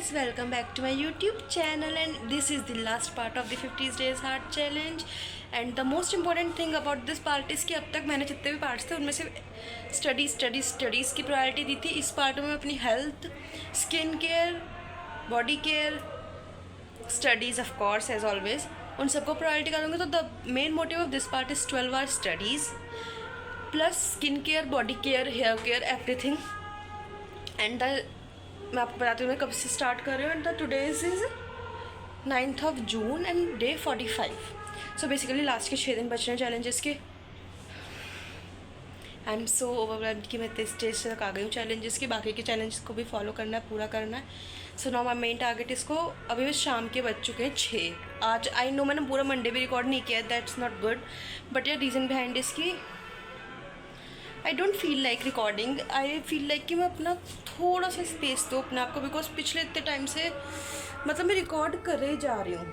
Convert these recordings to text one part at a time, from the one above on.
guys, welcome back to my YouTube channel, and this is the last part of the 50 days heart challenge. And the most important thing about this part is कि अब तक मैंने जितने भी parts थे उनमें से studies की प्रायोरिटी दी थी। इस पार्ट में अपनी health, skin care, body care, studies of course as always, उन सबको प्रायोरिटी करूँगी। तो the main motive of this part is 12 hour studies plus skin care, body care, hair care, everything. And मैं आपको बताती हूँ मैं कब से स्टार्ट कर रही हूँ। And the today is 9th of June and day 45। So basically last के 6 दिन बच रहे हैं चैलेंजेस के। आई एम सो ओवरवेल्म्ड कि मैं इतने स्टेज तक आ गई हूँ चैलेंजेस की। बाकी के चैलेंजेस को भी फॉलो करना है, पूरा करना है। So now my main target इसको अभी भी शाम के बज चुके हैं 6। आज आई नो मैंने पूरा मंडे भी रिकॉर्ड नहीं किया, दैट्स नॉट गुड, बट यार रीज़न बिहाइंड इसकी I don't feel like recording. I feel like कि मैं अपना थोड़ा सा स्पेस दूँ अपने आप को, बिकॉज पिछले इतने टाइम से मतलब मैं रिकॉर्ड कर ही जा रही हूँ।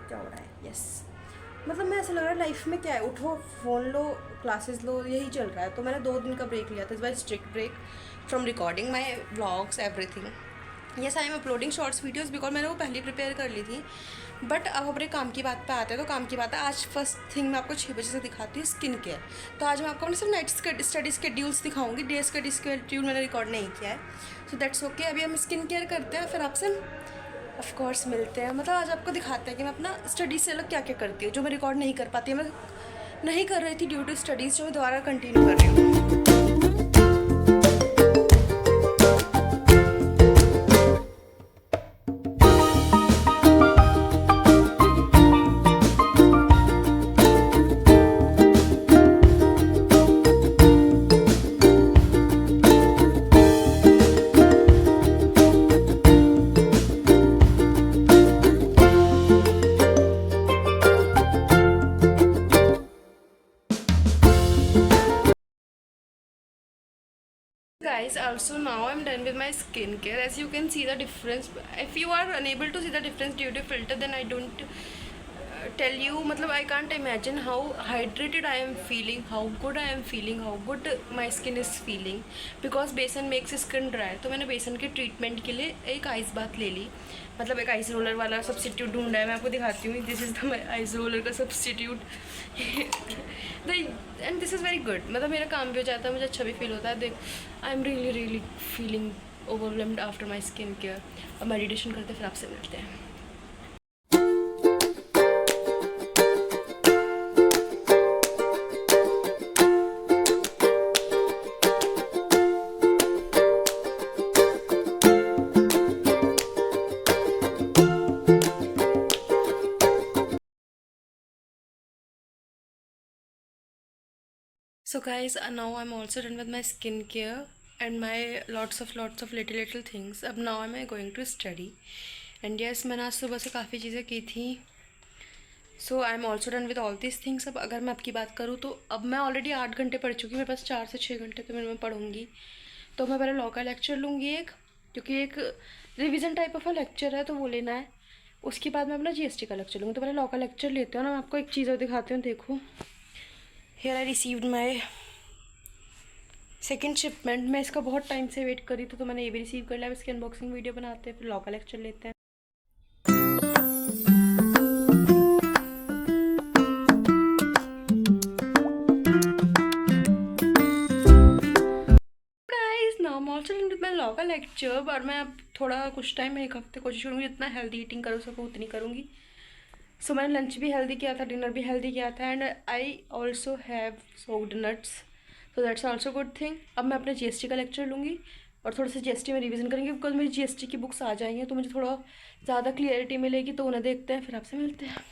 क्या हो रहा है? यस, मतलब मैं ऐसा लग रहा है लाइफ में क्या है, उठो फ़ोन लो, क्लासेस लो, यही चल रहा है। तो मैंने 2 दिन का ब्रेक लिया था, इस बार strict break from recording my vlogs everything. Yes, I am uploading shorts videos because मैंने वो पहले प्रिपेयर कर ली थी। बट अब अपने काम की बात पे आते हैं। तो काम की बात है, आज फर्स्ट थिंग मैं आपको 6 बजे से दिखाती हूँ स्किन केयर। तो आज मैं आपको अपने सिर्फ नाइट स्टडी स्केड्यूल्स दिखाऊंगी, डे स्टडी स्केड्यूल मैंने रिकॉर्ड नहीं किया है। So that's okay. अभी हम स्किन केयर करते हैं, फिर आपसे ऑफ कोर्स मिलते हैं। मतलब आज आपको दिखाते हैं कि मैं अपना स्टडीज से अलग क्या क्या करती हूँ, जो मैं रिकॉर्ड नहीं कर पाती, मैं नहीं कर रही थी ड्यू टू स्टडीज़, जो मैं दोबारा कंटिन्यू कर रही हूँ। Guys, also now I'm done with my skincare. As you can see the difference. If you are unable to see the difference due to filter, then I don't tell you. मतलब I can't imagine how hydrated I am feeling, how good I am feeling, how good my skin is feeling. Because बेसन makes skin dry. तो मैंने बेसन के treatment के लिए एक ice बात ले ली, मतलब एक आइस रोलर वाला सब्स्टिट्यूट ढूंढा है। मैं आपको दिखाती हूँ, this is the ice roller का substitute. And this is very good, मतलब मेरा काम भी हो जाता है, मुझे अच्छा भी फील होता है। देख, आई am really really feeling overwhelmed after my skin care. अब मेडिटेशन करते फिर आपसे मिलते हैं। So guys, now I'm also done with my skincare and my lots of little things. अब now am I going to study and yes, मैंने आज सुबह से काफ़ी चीज़ें की थी। So I am also done with all these things. अब अगर मैं आपकी बात करूँ तो अब मैं ऑलरेडी 8 घंटे पढ़ चुकी हूँ, मेरे पास 4 से 6 घंटे तो मैं पढ़ूँगी। तो मैं पहले लॉ का लेक्चर लूँगी एक, क्योंकि एक रिविज़न टाइप ऑफ लेक्चर है तो वो लेना है। उसके बाद मैं अपना GST का लेक्चर लूँगी। तो पहले लॉ का लेक्चर लेते हो ना। मैं आपको एक चीज़ और दिखाती हूँ, देखो। Here I received my second shipment. मैं इसका बहुत टाइम से वेट करी थी, तो मैंने ये भी रिसीव कर लिया। इसकी अनबॉक्सिंग वीडियो बनाते हैं, फिर लॉ का लेक्चर लेते हैं। Guys, now I am also done with my law का लेक्चर। और मैं अब थोड़ा कुछ टाइम, 1 हफ्ते कोशिश करूँगी जितना हेल्दी ईटिंग कर सकूँ उतनी करूँगी। सो मैंने लंच भी हेल्दी किया था, डिनर भी हेल्दी किया था, and I also have soaked nuts, so that's also good thing. अब मैं अपने GST का लेक्चर लूँगी और थोड़ा सा GST में रिवीजन करेंगे, बिकॉज मेरी GST की बुक्स आ जाएंगी तो मुझे थोड़ा ज़्यादा क्लियरिटी मिलेगी। तो उन्हें देखते हैं, फिर आपसे मिलते हैं।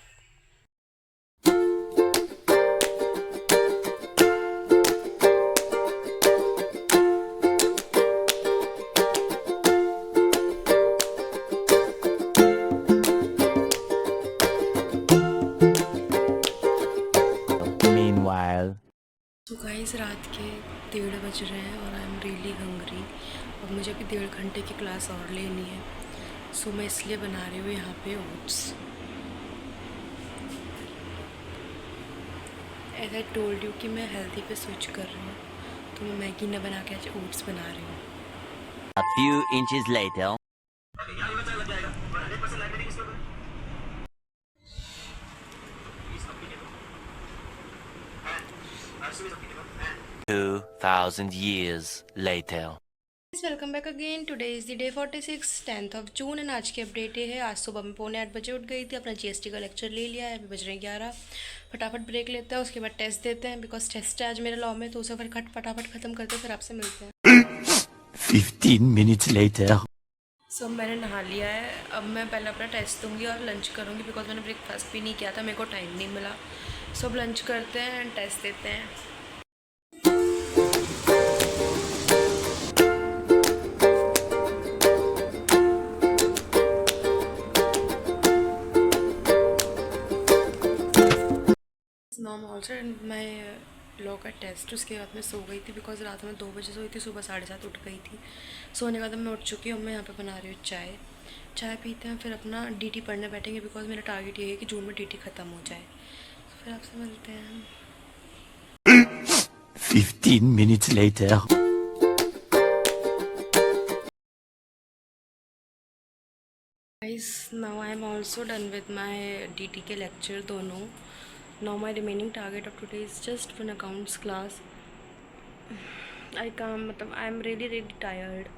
तो गाइस, रात के 1:30 बज रहे हैं और आई एम रियली हंग्री। और मुझे अभी 1.5 घंटे की क्लास और लेनी है। सो मैं इसलिए बना रही हूँ यहाँ पे oats. As I told you कि मैं हेल्दी पे स्विच कर रही हूँ, तो मैं मैगी न बना के आज ओट्स बना रही हूँ। A few inches later. 2,000 years later. Welcome back again. Today is the day 46 10th of June and आज की अपडेट ये है। आज सुबह में 7:45 उठ गई थी, अपना जीएसटी का लेक्चर ले लिया है। अभी बज रहे 11। फटाफट ब्रेक लेते हैं, उसके बाद टेस्ट देते हैं बिकॉज टेस्ट है आज मेरे लॉ में, तो उसे फिर फटाफट ख़त्म करते हैं, फिर आपसे मिलते हैं। 15 minutes later. सो मैंने नहा लिया है। अब मैं पहले अपना टेस्ट दूंगी और लंच करूँगी बिकॉज मैंने ब्रेकफास्ट भी नहीं किया था, मेरे को टाइम नहीं मिला। सो अब लंच करते हैं एंड टेस्ट देते हैं। नॉम ऑल्सो मैं लॉ का टेस्ट, उसके बाद मैं सो गई थी बिकॉज रात में 2 बजे सोई थी, सुबह 7:30 उठ गई थी। सोने के बाद मैं उठ चुकी हूँ। मैं यहाँ पे बना रही हूँ चाय पीते हैं, फिर अपना डीटी पढ़ने बैठेंगे बिकॉज मेरा टारगेट ये है कि जून में डीटी ख़त्म हो जाए। तो फिर आपसे मिलते हैं। 15 minutes later. Guys, now I am also done with my DT के lecture दोनों. Now my remaining target of today is just one accounts class. I am really tired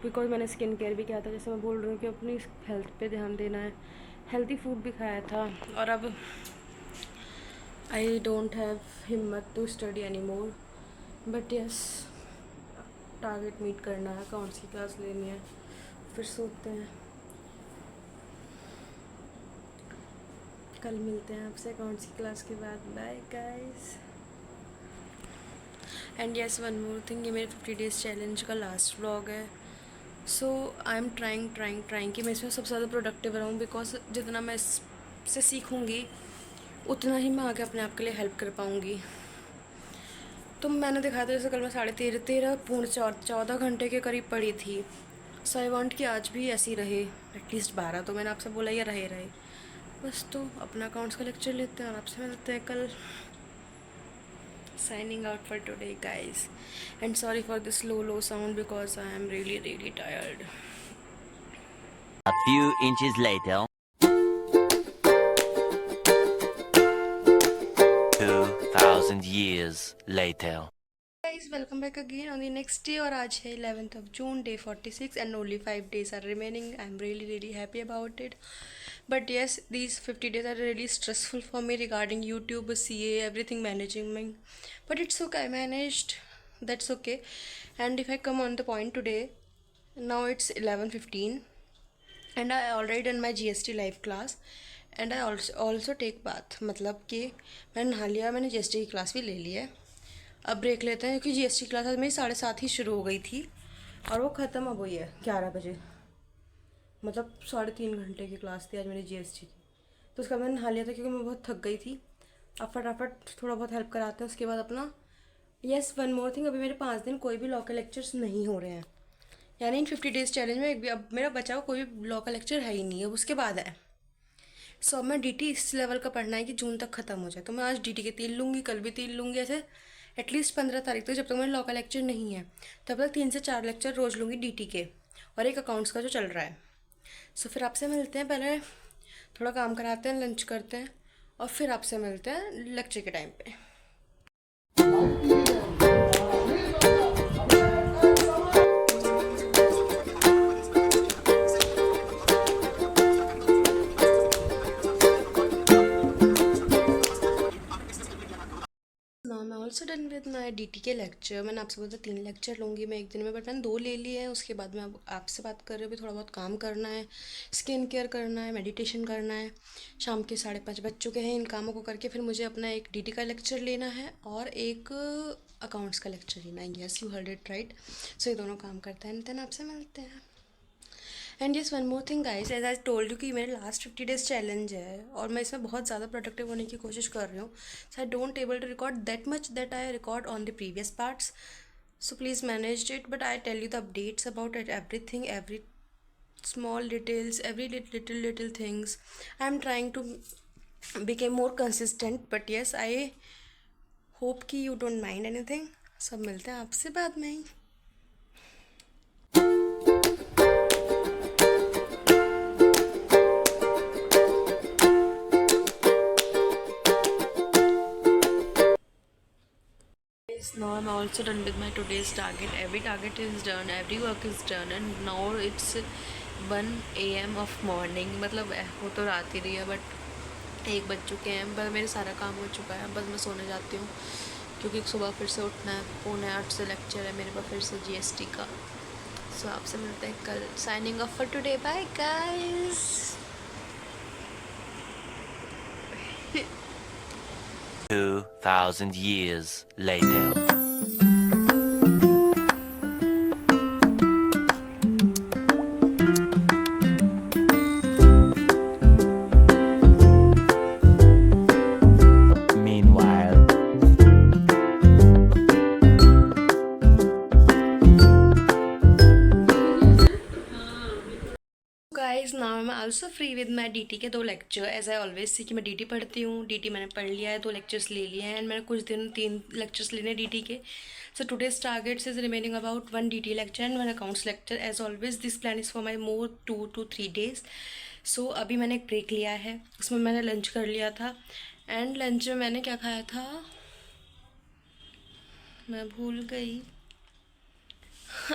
because मैंने स्किन केयर भी किया था, जैसे मैं बोल रही हूँ कि अपनी हेल्थ पे ध्यान देना है। हेल्दी फूड भी खाया था और अब आई डोंट हैव हिम्मत to study any more, but yes target meet करना है, कौन सी क्लास लेनी है, फिर सोते हैं। कल मिलते हैं आपसे कौन सी क्लास के बाद। Bye guys. And yes one more thing, ये मेरे 50 डेज़ चैलेंज का लास्ट व्लॉग है। सो आई एम ट्राइंग कि मैं इसमें सबसे ज़्यादा प्रोडक्टिव रहूँ बिकॉज जितना मैं इससे सीखूँगी उतना ही मैं आगे अपने आप के लिए हेल्प कर पाऊँगी। तो मैंने दिखाया था जैसे कल मैं 13.5 पूर्ण 14 घंटे के करीब पढ़ी थी। सो आई वॉन्ट कि आज भी ऐसी रहे, एटलीस्ट 12 तो मैंने आपसे बोला ये रहे बस। तो अपना अकाउंट्स का लेक्चर लेते हैं और आपसे मिलते हैं कल। Signing out for today guys, and sorry for this low sound because I am really tired. A few inches later. 2,000 years later. Guys, welcome back again on the next day, और आज है 11th of June, day 46 and only 5 days are remaining. I'm really happy about it, but yes, these 50 days are really stressful for me regarding YouTube, CA, everything managing me, but it's okay, I managed, that's okay. And if I come on the point today, now it's 11:15 and I already done my GST live class and I also take bath, मतलब कि मैंने नहा लिया, मैंने GST की class भी ले ली है। अब ब्रेक लेते हैं क्योंकि GST क्लास आज मेरी 7:30 ही शुरू हो गई थी और वो ख़त्म अब हुई है 11 बजे, मतलब 3.5 घंटे की क्लास थी आज मेरी GST की। तो उसका मैंने नहा लिया था क्योंकि मैं बहुत थक गई थी। अब फटाफट थोड़ा बहुत हेल्प कराते हैं, उसके बाद अपना यस वन मोर थिंग, अभी मेरे 5 दिन कोई भी लॉ के लेक्चर्स नहीं हो रहे हैं, यानी इन 50 डेज़ चैलेंज में एक भी अब मेरा बचा हुआ कोई भी लॉ का लेक्चर है ही नहीं, अब उसके बाद है। सो अब मैं DT इस लेवल का पढ़ना है कि जून तक ख़त्म हो जाए। तो मैं आज DT के 3 लूँगी, कल भी 3 लूँगी, ऐसे एटलीस्ट 15 तारीख तक, जब तक मेरा लॉ का लेक्चर नहीं है तब तक 3 से 4 लेक्चर रोज़ लूँगी DT के, और एक अकाउंट्स का जो चल रहा है। सो फिर आपसे मिलते हैं, पहले थोड़ा काम कराते हैं, लंच करते हैं और फिर आपसे मिलते हैं लेक्चर के टाइम पे। नाउ मैं also done with my DT के लेक्चर। मैंने आपसे बोला था 3 लेक्चर लूँगी मैं एक दिन में, बट मैंने 2 ले लिए हैं। उसके बाद मैं अब आपसे बात कर रही हूँ, अभी थोड़ा बहुत काम करना है, स्किन केयर करना है, मेडिटेशन करना है। शाम के 5:30 बज चुके हैं। इन कामों को करके फिर मुझे अपना एक DT का लेक्चर लेना है और एक अकाउंट्स का लेक्चर लेना है। Yes you heard it right. So ये दोनों काम करते हैं, देन आपसे मिलते हैं। And yes one more thing guys, as I told you कि मेरे लास्ट 50 डेज़ चैलेंज है और मैं इसमें बहुत ज़्यादा प्रोडक्टिव होने की कोशिश कर रही हूँ। So I don't able to record that much that I record on the previous parts, so please manage it, but I tell you the updates about everything, every small details, every little things. I am trying to become more consistent, but yes, I hope कि you don't mind anything. सब मिलते हैं आपसे बाद में ही। also done with my today's target. Every target is done, every work is done, and now it's 1 AM of morning. मतलब वो तो रात ही रही है, बट 1 बज चुके हैं। पर मेरे सारा काम हो चुका है, बस मैं सोने जाती हूँ क्योंकि सुबह फिर से उठना है। 7:45 से लेक्चर है मेरे पास फिर से GST का। सो आपसे मिलते हैं कल। Signing off for today, bye guys. 2,000 years later. Meanwhile, guys now मैं also free with my DT के 2 lecture. As I always see कि मैं DT पढ़ती हूँ। DT मैंने पढ़ लिया है, 2 लेक्चर्स ले लिए हैं, एंड मैंने कुछ दिन 3 लेक्चर्स लेने DT के। So today's targets is remaining about 1 DT lecture and 1 accounts lecture. As always this plan is for my more 2 to 3 days। सो अभी मैंने एक ब्रेक लिया है, उसमें मैंने लंच कर लिया था, एंड लंच में मैंने क्या खाया था मैं भूल गई।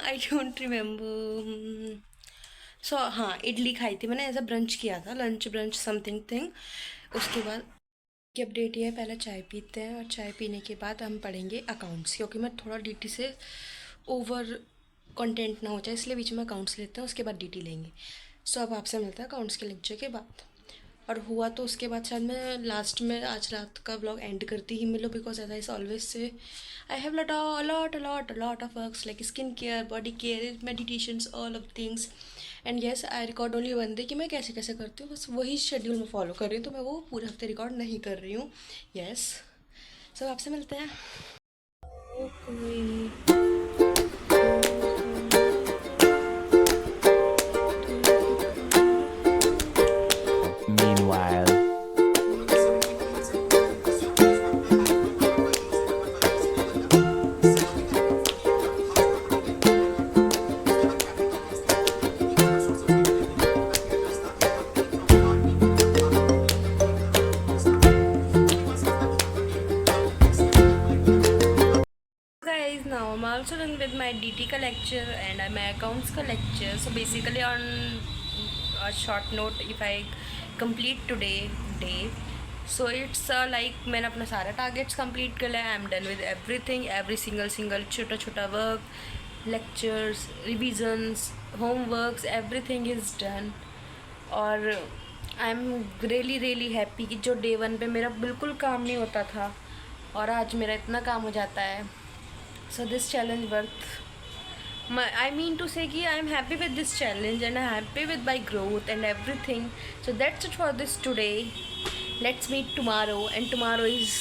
I don't remember. सो हाँ, इडली खाई थी मैंने, एज अ ब्रंच किया था, लंच ब्रंच समथिंग थिंग। उसके बाद की अपडेट ये है, पहले चाय पीते हैं और चाय पीने के बाद हम पढ़ेंगे अकाउंट्स, क्योंकि मैं थोड़ा DT से ओवर कंटेंट ना हो जाए, इसलिए बीच में अकाउंट्स लेते हैं, उसके बाद DT लेंगे। सो अब आपसे मिलता है अकाउंट्स के लेक्चर के बाद। और हुआ तो उसके बाद शायद मैं लास्ट में आज रात का व्लॉग एंड करती ही मिलो, because as I always say I have lot of works like skin care, body care, meditations, all of things. And yes, I record only 1 day कि मैं कैसे कैसे करती हूँ, बस वही शेड्यूल में फॉलो कर रही हूँ, तो मैं वो पूरे हफ्ते रिकॉर्ड नहीं कर रही हूँ। येस, सो आपसे मिलते हैं। meanwhile, Guys, now I'm also done with my DT का lecture and my accounts का lecture. So basically on a short note, if I complete today day, so it's like मैंने अपना सारा targets complete कर लिया. I'm done with everything, every single छोटा छोटा work, lectures, revisions, homeworks, everything is done. और आई am really happy कि जो day 1 पे मेरा बिल्कुल काम नहीं होता था और आज मेरा इतना काम हो जाता है। So this challenge worth I mean to say कि I am happy with this challenge and I am happy with my growth and everything. So that's it for this today. Let's meet tomorrow, and tomorrow is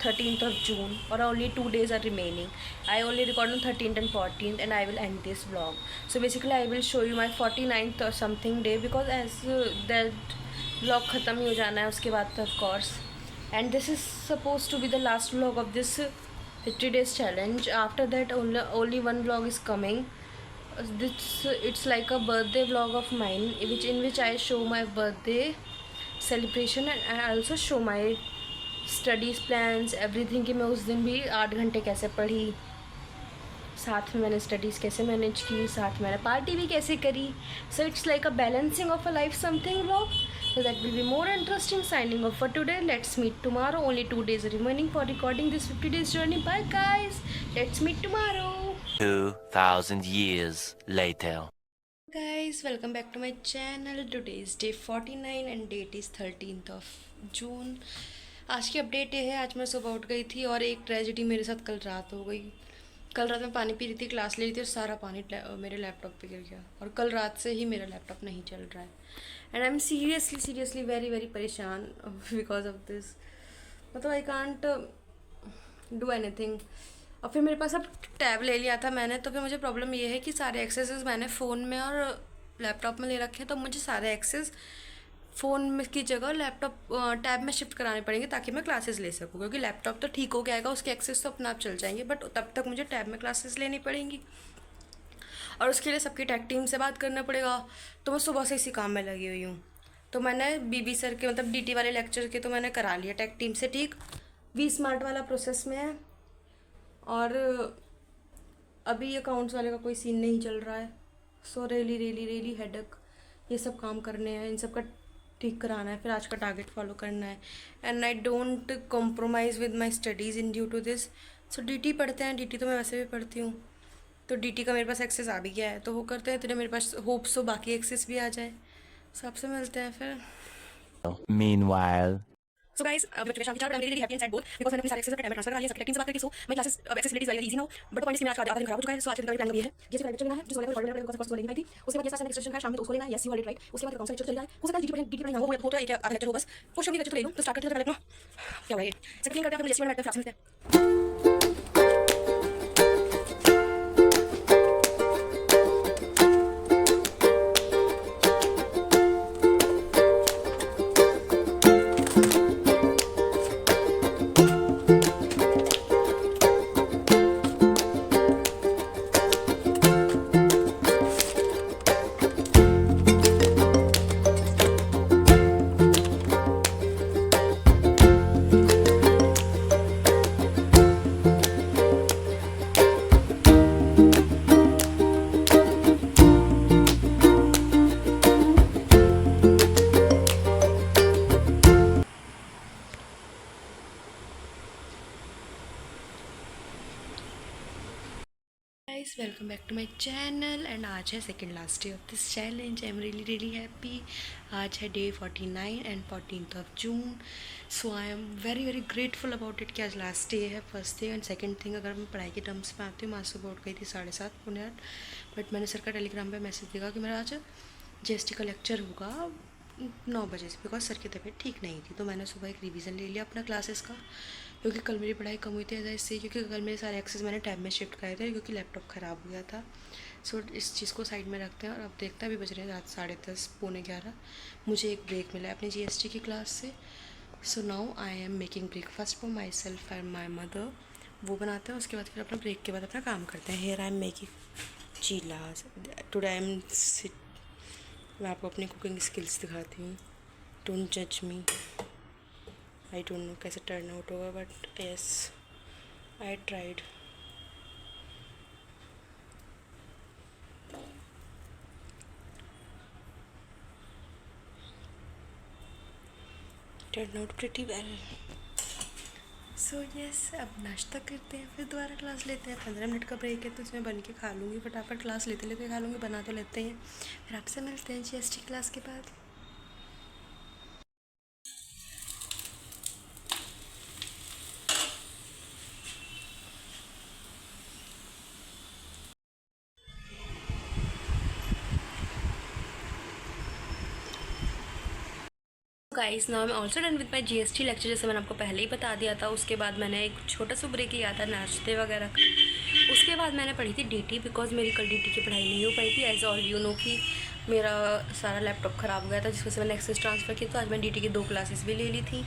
13th of June, or only 2 days are remaining. I only record on 13th and 14th, and I will end this vlog. So basically I will show you my 49th or something day, because as that vlog ख़त्म ही हो जाना है उसके बाद तो of course. And this is supposed to be the last vlog of this 50 days challenge. After that only one vlog is coming. It's like a birthday vlog of mine, in which I show my birthday celebration and I also show my studies plans, everything कि मैं उस दिन भी 8 घंटे कैसे पढ़ी, साथ में मैंने स्टडीज़ कैसे मैनेज की, साथ में मैंने पार्टी भी कैसे करी. So it's like a balancing of a life something vlog. So that will be more interesting. Signing off for today. Let's meet tomorrow. Only 2 days remaining for recording this 50 days journey. Bye guys. Let's meet tomorrow. 2,000 years later. Guys, welcome back to my channel. Today is day 49 and date is 13th of June. आज की update ये है, आज मैं सुबह उठ गई थी और एक ट्रेजिडी मेरे साथ कल रात हो गई. कल रात में पानी पी रही थी, क्लास ले रही थी और सारा पानी मेरे लैपटॉप पे गिर गया और कल रात से ही मेरा लैपटॉप नहीं चल रहा है. And I am seriously very परेशान बिकॉज ऑफ दिस. मतलब आई कांट डू एनीथिंग. और फिर मेरे पास अब टैब ले लिया था मैंने, तो फिर मुझे प्रॉब्लम ये है कि सारे एक्सेसेस मैंने फ़ोन में और लैपटॉप में ले रखे हैं, तो मुझे सारे एक्सेस फ़ोन में की जगह लैपटॉप टैब में शिफ्ट कराने पड़ेंगे ताकि मैं क्लासेस ले सकूँ. क्योंकि लैपटॉप तो ठीक हो गया आएगा, उसके एक्सेस तो अपना आप चल जाएंगे, बट तब तक मुझे टैब में क्लासेस लेनी पड़ेंगी और उसके लिए सबकी टेक टीम से बात करना पड़ेगा. तो मैं सुबह से इसी काम में लगी हुई हूँ. तो मैंने बीबी सर के मतलब DT वाले लेक्चर के तो मैंने करा लिया टेक टीम से, ठीक. वी स्मार्ट वाला प्रोसेस में है और अभी अकाउंट्स वाले का कोई सीन नहीं चल रहा है. So really really really headache. ये सब काम करने हैं, इन सब का ठीक कराना है, फिर आज का टारगेट फॉलो करना है. And I don't compromise with my studies in due to this. So DT पढ़ते हैं. DT तो मैं वैसे भी पढ़ती हूँ, तो DT का मेरे पास एक्सेस आ भी गया है, तो वो करते हैं. तेरे मेरे पास होप्स हो बाकी एक्सेस भी आ जाए. सो आपसे मिलते हैं फिर. Meanwhile. सो गाइस, अभी मैं शाम की 4 बजे really happy and sad both because मैंने अपने सारे एक्सेस अपने टाइम में ट्रांसफर करा लिया. सबकी टीम से बात करके so my classes accessibility is very easy now. But point is कि मेरा आज आधा दिन खराब हो चुका है. सो आज का दिन का प्लान ये है, जैसे प्राइवेट लेना है जो वाले कोऑर्डिनेटर को कोर्स लेनी थी. उसके बाद ये सारा एक्सटेंशन का शाम में तो उसको लेना है. Yes you are right. उसके बाद अकाउंट लेक्चर चल रहा है. हो सकता है DT पढ़ाई ना हो तो एक आधा लेक्चर हो बस. फर्स्ट लेक्चर ले लूं तो स्टार्ट करते हैं पहले अपना क्या राइट. सेकंड करते हैं फिर जैसे मैं बैठते हैं मिलते हैं. Guys, welcome back to my channel. And आज है second last day of this challenge. I am really really happy. आज है day 49 and 14th of June. So I am very very grateful about it कि आज last day है, first day. And second thing, अगर मैं पढ़ाई के terms में आती हूँ, मैं आज सुबह उठ गई थी 7:30 पौने 8. बट मैंने सर का टेलीग्राम पे मैसेज देखा कि मेरा आज GST का लेक्चर होगा 9 बजे से, बिकॉज सर की तबीयत ठीक नहीं थी. तो मैंने सुबह एक रिवीजन ले लिया अपना क्लासेस का, क्योंकि कल मेरी पढ़ाई कम हुई थी ऐसा इससे, क्योंकि कल मेरे सारे एक्सेस मैंने टैब में शिफ्ट कराए थे क्योंकि लैपटॉप ख़राब हो गया था. सो इस चीज़ को साइड में रखते हैं. और अब देखते हैं, अभी बज रहे हैं रात 10:30 पौने 11. मुझे एक ब्रेक मिला है अपनी GST की क्लास से. So now I am making breakfast for my self and my mother. वो बनाते हैं, उसके बाद फिर अपना ब्रेक के बाद अपना काम करते हैं. Here I am making cheelas. Today I am sit. मैं आपको अपनी कुकिंग स्किल्स दिखाती हूँ. डोंट जज मी. आई डोंट नो कैसे टर्न आउट होगा, but yes I tried. Turn out pretty well. So yes, अब नाश्ता करते हैं, फिर दोबारा क्लास लेते हैं. 15 मिनट का ब्रेक है, तो इसमें बन के खा लूँगी फटाफट. क्लास लेते लेते खा लूँगी, बना तो लेते हैं. फिर आपसे मिलते हैं GST क्लास के बाद. Guys, now I am also done with my GST lecture. जैसे मैंने आपको पहले ही बता दिया था. उसके बाद मैंने एक छोटा सा ब्रेक लिया था नाश्ते वगैरह का. उसके बाद मैंने पढ़ी थी DT, बिकॉज मेरी कल DT की पढ़ाई नहीं हो पाई थी. एज ऑल यू नो कि मेरा सारा लैपटॉप ख़राब हो गया था, जिसमें से मैंने एक्सेस ट्रांसफ़र की. तो आज मैंने DT की 2 क्लासेस भी ले ली थी.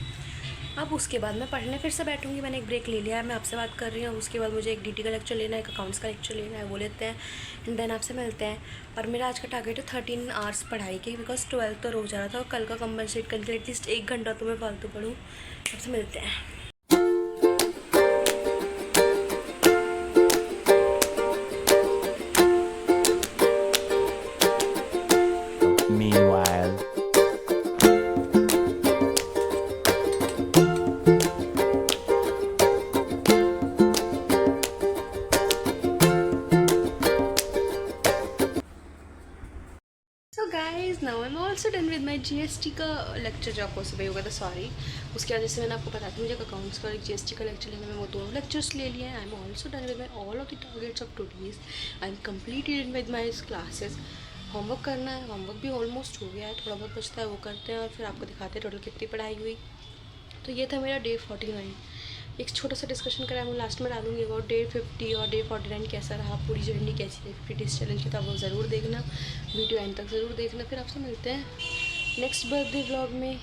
अब उसके बाद मैं पढ़ने फिर से बैठूंगी. मैंने एक ब्रेक ले लिया है, मैं आपसे बात कर रही हूँ. उसके बाद मुझे एक DT का लेक्चर लेना है, एक अकाउंट्स का लेक्चर लेना है, वो लेते हैं. एंड देन आपसे मिलते हैं. और मेरा आज का टारगेट है 13 आवर्स पढ़ाई के, बिकॉज 12 तो रोज जा रहा था. और कल का कंपनसेट करने के लिए एटलीस्ट 1 घंटा तो मैं फालतू पढ़ूँ. आपसे मिलते हैं. Meanwhile. So guys, now I am also done with my GST का लेक्चर, जो आपको सुबह होगा था. सॉरी, उसके बाद जैसे मैंने आपको बताया था मुझे अकाउंट्स का एक GST का लेक्चर लेना. मैं वो दोनों लेक्चर्स ले लिए. I am also done with my all of the targets of today's. I am completed with my classes. Homework करना है, होमवर्क भी ऑलमोस्ट हो गया है. थोड़ा बहुत बचता है, वो करते हैं और फिर आपको दिखाते हैं टोटल कितनी पढ़ाई हुई. तो ये था मेरा डे 49. एक छोटा सा डिस्कशन करा मैं लास्ट में डालूंगी अबाउट डे 50 और डे 49 कैसा रहा, पूरी जर्नी कैसी रही 50 डेज चैलेंज की. तो आप वो ज़रूर देखना, वीडियो एंड तक ज़रूर देखना. फिर आपसे मिलते हैं नेक्स्ट बर्थडे व्लॉग में.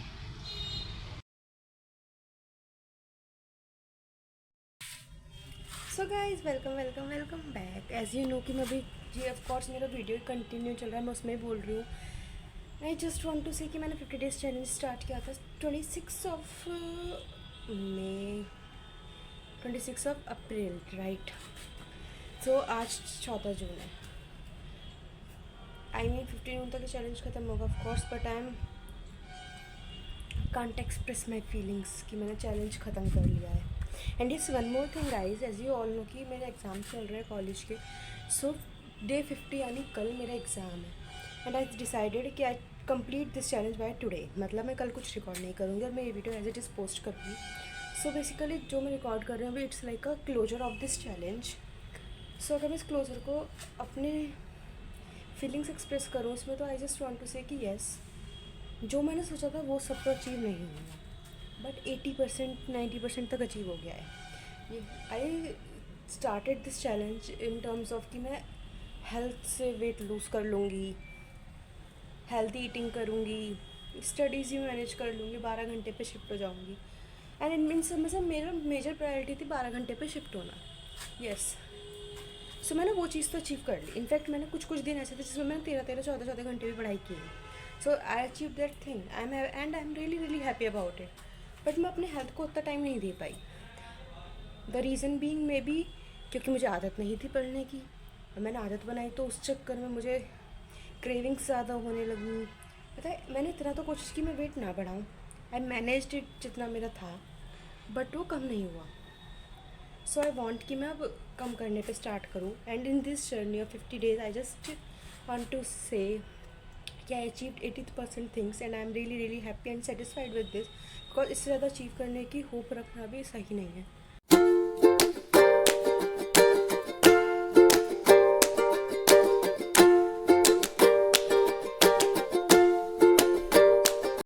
So guys, welcome welcome welcome back. As you know कि मैं अभी जी ऑफ कोर्स मेरा वीडियो कंटिन्यू चल रहा है, मैं उसमें ही बोल रही हूँ. आई जस्ट वॉन्ट टू से कि मैंने 50 डेज चैलेंज स्टार्ट किया था 26 ऑफ मई. 26 राइट. सो आज 14 जून है. आई मीन 15 जून तक चैलेंज ख़त्म होगा of course, but I am can't express my feelings कि मैंने चैलेंज ख़त्म कर लिया है. And it's one more thing guys, as you all know कि मेरे एग्ज़ाम चल रहे हैं कॉलेज के. सो डे 50 यानी कल मेरा एग्ज़ाम है. एंड आई डिसाइडेड कि आई complete this challenge by today. मतलब मैं कल कुछ रिकॉर्ड नहीं करूँगी और मैं ये video as it is post करूँगी. सो बेसिकली जो मैं रिकॉर्ड कर रही हूँ it's like a closure of this challenge. So अगर मैं इस क्लोजर को अपने फीलिंग्स एक्सप्रेस करूँ उसमें, तो आई जस्ट वॉन्ट टू से कि येस, जो मैंने सोचा था वो सब तो अचीव नहीं हुआ, बट 80% 90% तक अचीव हो गया है. I started this challenge in terms of कि मैं हेल्थ से वेट लूज़ कर लूँगी, हेल्थी ईटिंग करूँगी, स्टडीज़ ही मैनेज कर लूँगी, 12 घंटे पे शिफ्ट हो जाऊँगी. एंड इन मीन्स में से मेरा मेजर प्रायोरिटी थी 12 घंटे पे शिफ्ट होना. येस. सो मैंने वो चीज़ तो अचीव कर ली. इनफैक्ट मैंने कुछ दिन ऐसे थे जिसमें मैंने 13-14 घंटे भी पढ़ाई की. So I achieve that thing. I am really happy about it. But मैं अपने हेल्थ को उतना टाइम नहीं दे पाई. The reason being maybe क्योंकि मुझे आदत नहीं थी पढ़ने की. और मैंने आदत बनाई तो उस चक्कर में मुझे क्रेविंग्स ज़्यादा होने लगी. पता है, मैंने इतना तो कोशिश की मैं वेट ना बढ़ाऊँ. आई मैनेज्ड इट जितना मेरा था, बट वो कम नहीं हुआ. सो आई वॉन्ट कि मैं अब कम करने पे स्टार्ट करूँ. And in this journey of 50 days I just want to say कि I achieved 80% things and I am really happy and satisfied with this. Because इससे ज़्यादा अचीव करने की होप रखना भी सही नहीं है.